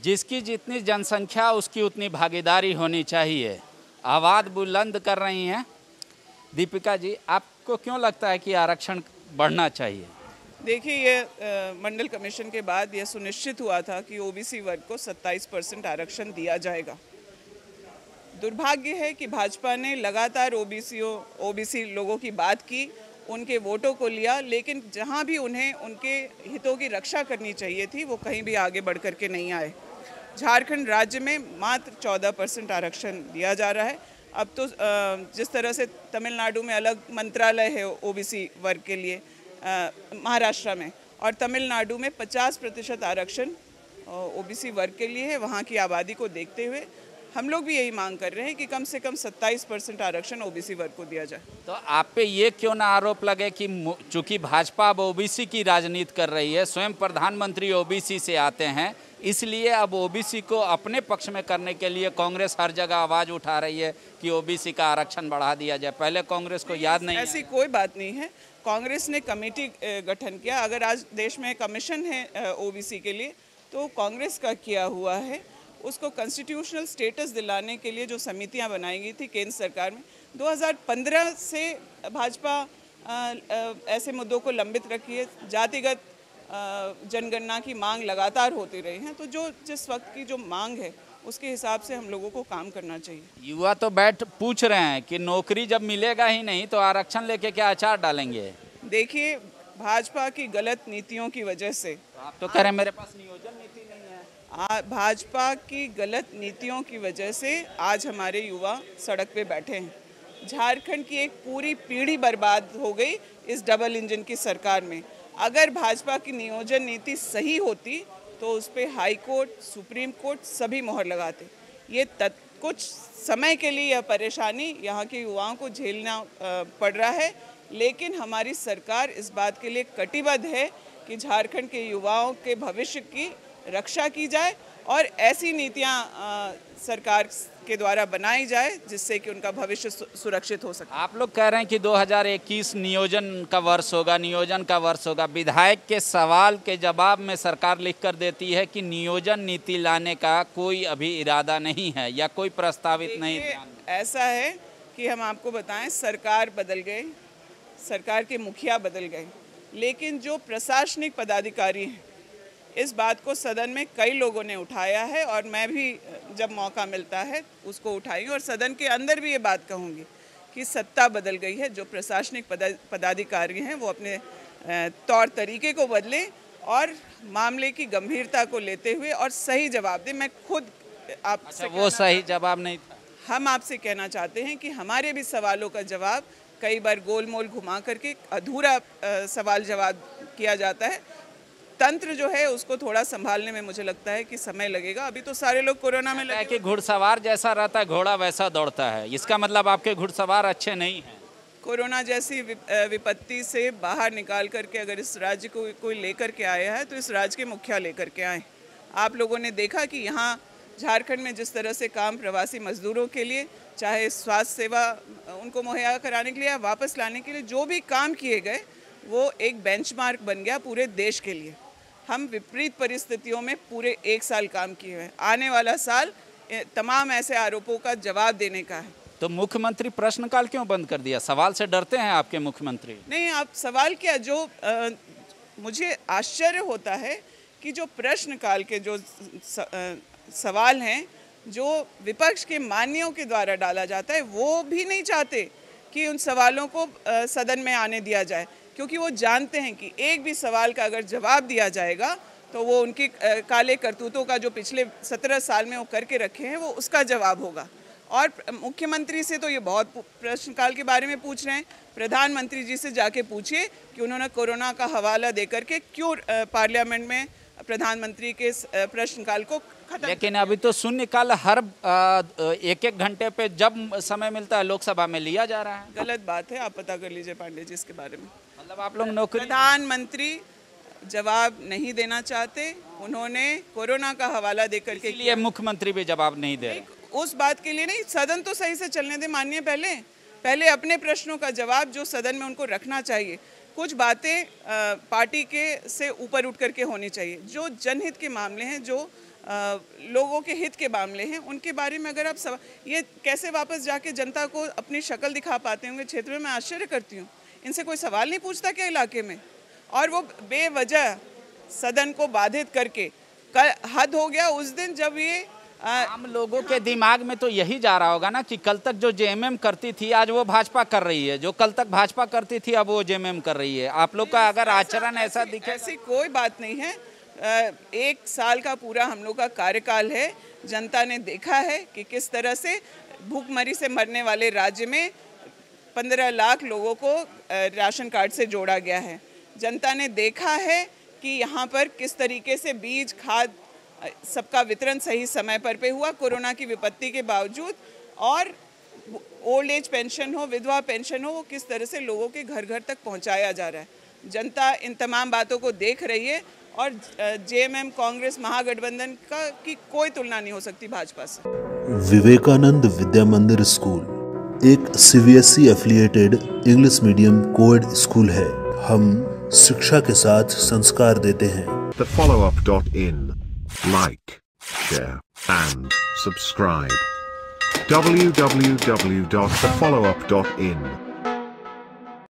जिसकी जितनी जनसंख्या उसकी उतनी भागीदारी होनी चाहिए। आवाज़ बुलंद कर रही हैं। दीपिका जी, आपको क्यों लगता है कि आरक्षण बढ़ना चाहिए? देखिए, ये मंडल कमीशन के बाद यह सुनिश्चित हुआ था कि ओबीसी वर्ग को 27% आरक्षण दिया जाएगा। दुर्भाग्य है कि भाजपा ने लगातार ओबीसी लोगों की बात की, उनके वोटों को लिया, लेकिन जहां भी उन्हें उनके हितों की रक्षा करनी चाहिए थी वो कहीं भी आगे बढ़ कर के नहीं आए। झारखंड राज्य में मात्र 14% आरक्षण दिया जा रहा है। अब तो जिस तरह से तमिलनाडु में अलग मंत्रालय है ओबीसी वर्ग के लिए, महाराष्ट्र में, और तमिलनाडु में 50% आरक्षण ओबीसी वर्ग के लिए है। वहाँ की आबादी को देखते हुए हम लोग भी यही मांग कर रहे हैं कि कम से कम 27% आरक्षण ओबीसी वर्ग को दिया जाए। तो आप पे ये क्यों ना आरोप लगे कि चूंकि भाजपा अब ओबीसी की राजनीति कर रही है, स्वयं प्रधानमंत्री ओबीसी से आते हैं, इसलिए अब ओबीसी को अपने पक्ष में करने के लिए कांग्रेस हर जगह आवाज़ उठा रही है कि ओबीसी का आरक्षण बढ़ा दिया जाए। पहले कांग्रेस को याद नहीं? ऐसी कोई बात नहीं है। कांग्रेस ने कमेटी गठन किया। अगर आज देश में कमीशन है ओबीसी के लिए तो कांग्रेस का किया हुआ है। उसको कॉन्स्टिट्यूशनल स्टेटस दिलाने के लिए जो समितियां बनाई गई थी केंद्र सरकार में, 2015 से भाजपा ऐसे मुद्दों को लंबित रखी है। जातिगत जनगणना की मांग लगातार होती रही है। तो जो जिस वक्त की जो मांग है उसके हिसाब से हम लोगों को काम करना चाहिए। युवा तो पूछ रहे हैं कि नौकरी जब मिलेगा ही नहीं तो आरक्षण लेके क्या अचार डालेंगे? देखिए, भाजपा की गलत नीतियों की वजह से, तो आप तो कह रहे हैं मेरे पास नियोजन नीति नहीं है। भाजपा की गलत नीतियों की वजह से आज हमारे युवा सड़क पे बैठे हैं। झारखंड की एक पूरी पीढ़ी बर्बाद हो गई इस डबल इंजन की सरकार में। अगर भाजपा की नियोजन नीति सही होती तो उस पर हाई कोर्ट, सुप्रीम कोर्ट सभी मोहर लगाते। ये कुछ समय के लिए यह परेशानी यहाँ के युवाओं को झेलना पड़ रहा है, लेकिन हमारी सरकार इस बात के लिए कटिबद्ध है कि झारखंड के युवाओं के भविष्य की रक्षा की जाए और ऐसी नीतियाँ सरकार के द्वारा बनाई जाए जिससे कि उनका भविष्य सुरक्षित हो सके। आप लोग कह रहे हैं कि 2021 नियोजन का वर्ष होगा। विधायक के सवाल के जवाब में सरकार लिख कर देती है कि नियोजन नीति लाने का कोई अभी इरादा नहीं है या कोई प्रस्तावित नहीं। ऐसा है कि हम आपको बताएं, सरकार बदल गई, सरकार के मुखिया बदल गए, लेकिन जो प्रशासनिक पदाधिकारी हैं, इस बात को सदन में कई लोगों ने उठाया है और मैं भी जब मौका मिलता है उसको उठाई और सदन के अंदर भी ये बात कहूँगी कि सत्ता बदल गई है। जो प्रशासनिक पदाधिकारी हैं वो अपने तौर तरीके को बदलें और मामले की गंभीरता को लेते हुए और सही जवाब दें। मैं खुद आपसे वो सही जवाब नहीं था। हम आपसे कहना चाहते हैं कि हमारे भी सवालों का जवाब कई बार गोल मोल घुमा करके अधूरा सवाल जवाब किया जाता है। तंत्र जो है उसको थोड़ा संभालने में मुझे लगता है कि समय लगेगा। अभी तो सारे लोग कोरोना में लगे कि घुड़सवार जैसा रहता है घोड़ा वैसा दौड़ता है, इसका मतलब आपके घुड़सवार अच्छे नहीं हैं। कोरोना जैसी विपत्ति से बाहर निकाल करके अगर इस राज्य को कोई लेकर के आया है तो इस राज्य के मुखिया लेकर के आए। आप लोगों ने देखा कि यहाँ झारखंड में जिस तरह से काम प्रवासी मजदूरों के लिए, चाहे स्वास्थ्य सेवा उनको मुहैया कराने के लिए या वापस लाने के लिए जो भी काम किए गए, वो एक बेंचमार्क बन गया पूरे देश के लिए। हम विपरीत परिस्थितियों में पूरे 1 साल काम किए हैं। आने वाला साल तमाम ऐसे आरोपों का जवाब देने का है। तो मुख्यमंत्री प्रश्नकाल क्यों बंद कर दिया? सवाल से डरते हैं आपके मुख्यमंत्री? नहीं, आप सवाल क्या, जो मुझे आश्चर्य होता है कि जो प्रश्नकाल के जो सवाल हैं जो विपक्ष के मान्यों के द्वारा डाला जाता है, वो भी नहीं चाहते कि उन सवालों को सदन में आने दिया जाए, क्योंकि वो जानते हैं कि एक भी सवाल का अगर जवाब दिया जाएगा तो वो उनकी काले करतूतों का जो पिछले 17 साल में वो करके रखे हैं वो उसका जवाब होगा। और मुख्यमंत्री से तो ये बहुत प्रश्नकाल के बारे में पूछ रहे हैं, प्रधानमंत्री जी से जाके पूछिए कि उन्होंने कोरोना का हवाला देकर के क्यों पार्लियामेंट में प्रधानमंत्री के प्रश्नकाल को खत्म। लेकिन अभी तो शून्यकाल हर 1-1 घंटे पे जब समय मिलता है लोकसभा में लिया जा रहा है। गलत बात है, आप पता कर लीजिए पांडे जी इसके बारे में। मतलब आप लोग नौकरी, प्रधानमंत्री जवाब नहीं देना चाहते, उन्होंने कोरोना का हवाला देकर के, इसलिए मुख्यमंत्री भी जवाब नहीं दे रहे। उस बात के लिए नहीं, सदन तो सही से चलने दे माननीय, पहले अपने प्रश्नों का जवाब जो सदन में उनको रखना चाहिए। कुछ बातें पार्टी के से ऊपर उठ करके होनी चाहिए। जो जनहित के मामले हैं, जो लोगों के हित के मामले हैं, उनके बारे में अगर आप ये कैसे वापस जाके जनता को अपनी शक्ल दिखा पाते होंगे क्षेत्र में, मैं आश्चर्य करती हूँ। इनसे कोई सवाल नहीं पूछता क्या इलाके में? और वो बेवजह सदन को बाधित करके, कल हद हो गया उस दिन जब ये आम लोगों के दिमाग में तो यही जा रहा होगा ना कि कल तक जो जेएमएम करती थी आज वो भाजपा कर रही है, जो कल तक भाजपा करती थी अब वो जेएमएम कर रही है। आप लोग का अगर आचरण ऐसा दिखे, ऐसी कोई बात नहीं है। 1 साल का पूरा हम लोग का कार्यकाल है। जनता ने देखा है कि किस तरह से भूखमरी से मरने वाले राज्य में 15 लाख लोगों को राशन कार्ड से जोड़ा गया है। जनता ने देखा है कि यहाँ पर किस तरीके से बीज, खाद, सबका वितरण सही समय पर पे हुआ कोरोना की विपत्ति के बावजूद, और ओल्ड एज पेंशन हो, विधवा पेंशन हो, वो किस तरह से लोगों के घर घर तक पहुँचाया जा रहा है। जनता इन तमाम बातों को देख रही है और जेएमएम कांग्रेस महागठबंधन की कोई तुलना नहीं हो सकती भाजपा से। विवेकानंद विद्या मंदिर स्कूल एक CBSE affiliated English medium coed school है। हम शिक्षा के साथ संस्कार देते हैं। thefollowup.in Like, share and subscribe. www.thefollowup.in